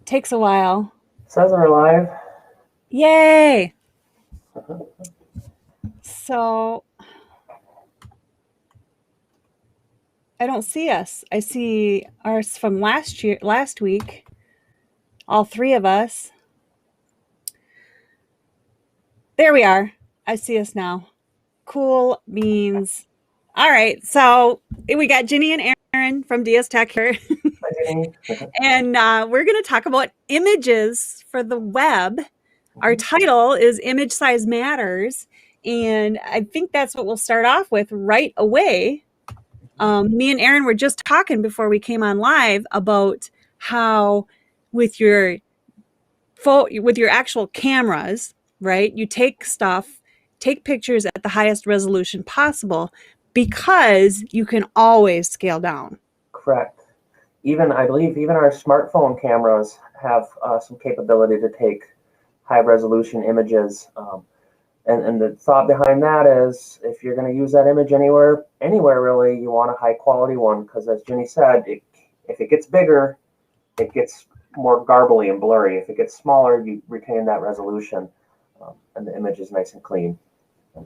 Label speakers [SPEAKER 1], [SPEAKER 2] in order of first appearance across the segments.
[SPEAKER 1] Takes a while.
[SPEAKER 2] Says we're live.
[SPEAKER 1] Yay! So I don't see us. I see ours from last week. All three of us. There we are. I see us now. Cool beans. All right. So we got Ginny and Aaron from DS Tech here.
[SPEAKER 2] Hi, Jenny.
[SPEAKER 1] And we're going to talk about images for the web. Our title is Image Size Matters. And I think that's what we'll start off with right away. Me and Aaron were just talking before we came on live about how with your actual cameras, right? You take pictures at the highest resolution possible because you can always scale down.
[SPEAKER 2] Correct. I believe even our smartphone cameras have some capability to take high resolution images. And the thought behind that is if you're going to use that image anywhere really, you want a high quality one because as Ginny said, if it gets bigger, it gets more garbly and blurry. If it gets smaller, you retain that resolution and the image is nice and clean.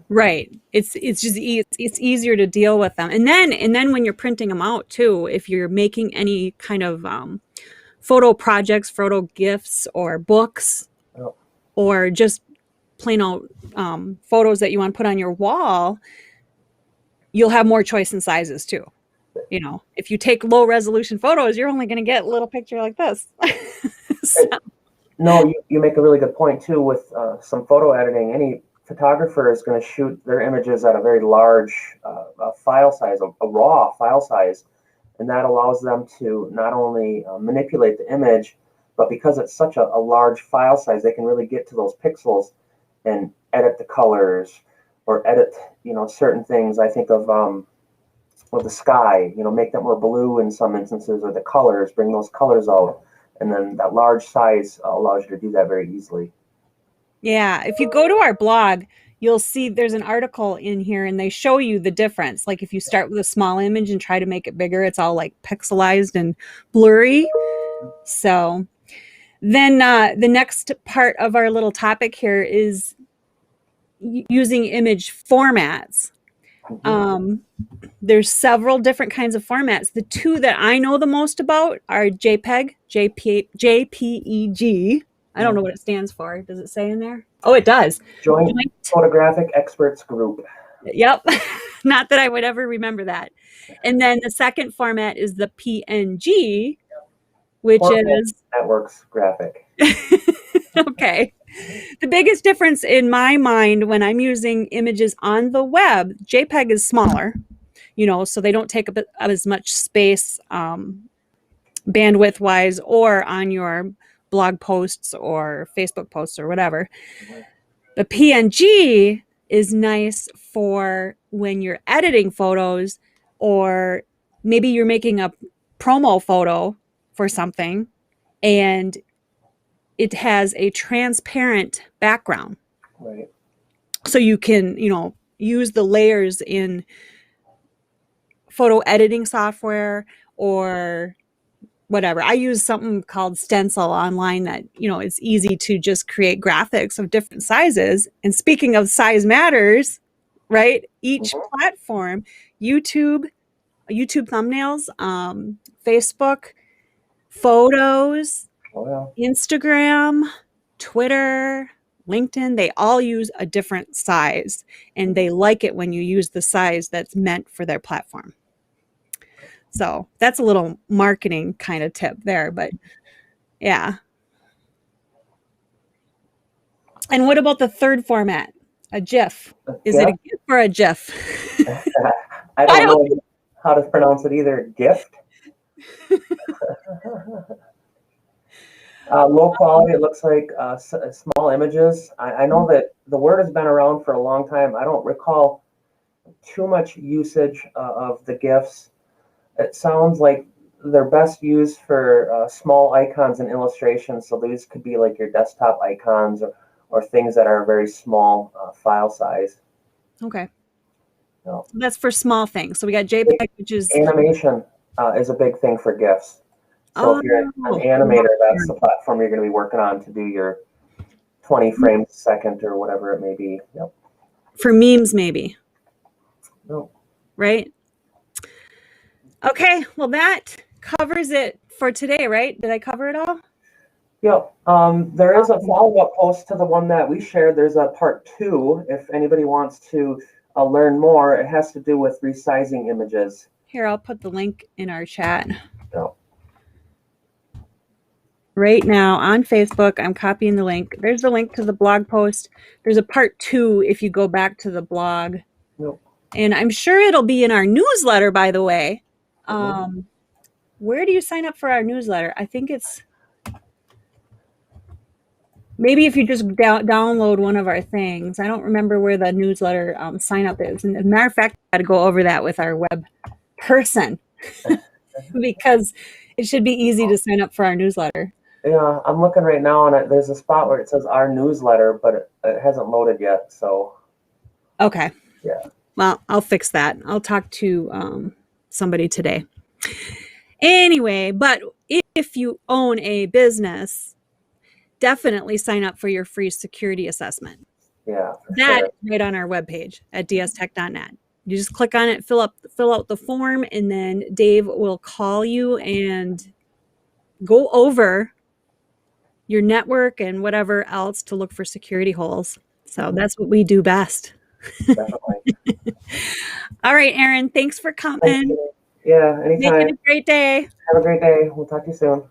[SPEAKER 1] Right. It's easier to deal with them. And then when you're printing them out too, if you're making any kind of photo projects, photo GIFs or books, or just plain out photos that you want to put on your wall, you'll have more choice in sizes too. You know, if you take low resolution photos, you're only going to get a little picture like this. So.
[SPEAKER 2] No, you make a really good point too with some photo editing. Any photographer is going to shoot their images at a very large file size, a raw file size, and that allows them to not only manipulate the image, but because it's such a large file size, they can really get to those pixels and edit the colors or edit, certain things. I think of the sky, make that more blue in some instances, or the colors, bring those colors out, and then that large size allows you to do that very easily.
[SPEAKER 1] Yeah, if you go to our blog, you'll see there's an article in here and they show you the difference. Like if you start with a small image and try to make it bigger, it's all like pixelized and blurry. So then the next part of our little topic here is using image formats. There's several different kinds of formats. The two that I know the most about are JPEG, JPEG. I don't know what it stands for. Does it say in there? Oh, it does.
[SPEAKER 2] Joint Photographic Experts Group.
[SPEAKER 1] Yep. Not that I would ever remember that. And then the second format is the PNG, which is
[SPEAKER 2] Networks Graphic.
[SPEAKER 1] Okay. The biggest difference in my mind when I'm using images on the web, JPEG is smaller, so they don't take up as much space bandwidth wise or on your blog posts or Facebook posts or whatever. The PNG is nice for when you're editing photos, or maybe you're making a promo photo for something and it has a transparent background.
[SPEAKER 2] Right.
[SPEAKER 1] So you can, use the layers in photo editing software or whatever. I use something called Stencil online that, it's easy to just create graphics of different sizes. And speaking of size matters, right? Each platform, YouTube thumbnails, Facebook, photos, Instagram, Twitter, LinkedIn, they all use a different size and they like it when you use the size that's meant for their platform. So that's a little marketing kind of tip there, but yeah. And what about the third format? A GIF. Is it a GIF or a GIF?
[SPEAKER 2] I don't know how to pronounce it either. Gift? Low quality, it looks like small images. I know that the word has been around for a long time. I don't recall too much usage of the GIFs. It sounds like they're best used for small icons and illustrations. So these could be like your desktop icons or things that are very small file size.
[SPEAKER 1] Okay. So that's for small things. So we got JPEG, which is...
[SPEAKER 2] Animation is a big thing for GIFs. So if you're an
[SPEAKER 1] Oh,
[SPEAKER 2] animator, that's the platform you're going to be working on to do your 20 frames a second or whatever it may be. Yep.
[SPEAKER 1] for memes, maybe.
[SPEAKER 2] No.
[SPEAKER 1] Right? Okay, well, that covers it for today, right? Did I cover it all?
[SPEAKER 2] Yep. There is a follow-up post to the one that we shared. There's a part 2 if anybody wants to learn more. It has to do with resizing images.
[SPEAKER 1] Here, I'll put the link in our chat.
[SPEAKER 2] Yep.
[SPEAKER 1] Right now on Facebook, I'm copying the link. There's the link to the blog post. There's a part 2 if you go back to the blog.
[SPEAKER 2] Yep.
[SPEAKER 1] And I'm sure it'll be in our newsletter, by the way. Where do you sign up for our newsletter? I think it's maybe if you just download one of our things. I don't remember where the newsletter sign up is. And as a matter of fact, I had to go over that with our web person because it should be easy to sign up for our newsletter.
[SPEAKER 2] Yeah, I'm looking right now, and there's a spot where it says our newsletter, but it hasn't loaded yet. So,
[SPEAKER 1] okay.
[SPEAKER 2] Yeah.
[SPEAKER 1] Well, I'll fix that. I'll talk to somebody today. Anyway, but if you own a business, definitely sign up for your free security assessment.
[SPEAKER 2] Yeah,
[SPEAKER 1] That is right on our webpage at dstech.net. You just click on it, fill out the form, and then Dave will call you and go over your network and whatever else to look for security holes. So that's what we do best.
[SPEAKER 2] Definitely.
[SPEAKER 1] All right, Erin, thanks for coming.
[SPEAKER 2] Yeah, anytime.
[SPEAKER 1] Make it a great day.
[SPEAKER 2] Have a great day. We'll talk to you soon.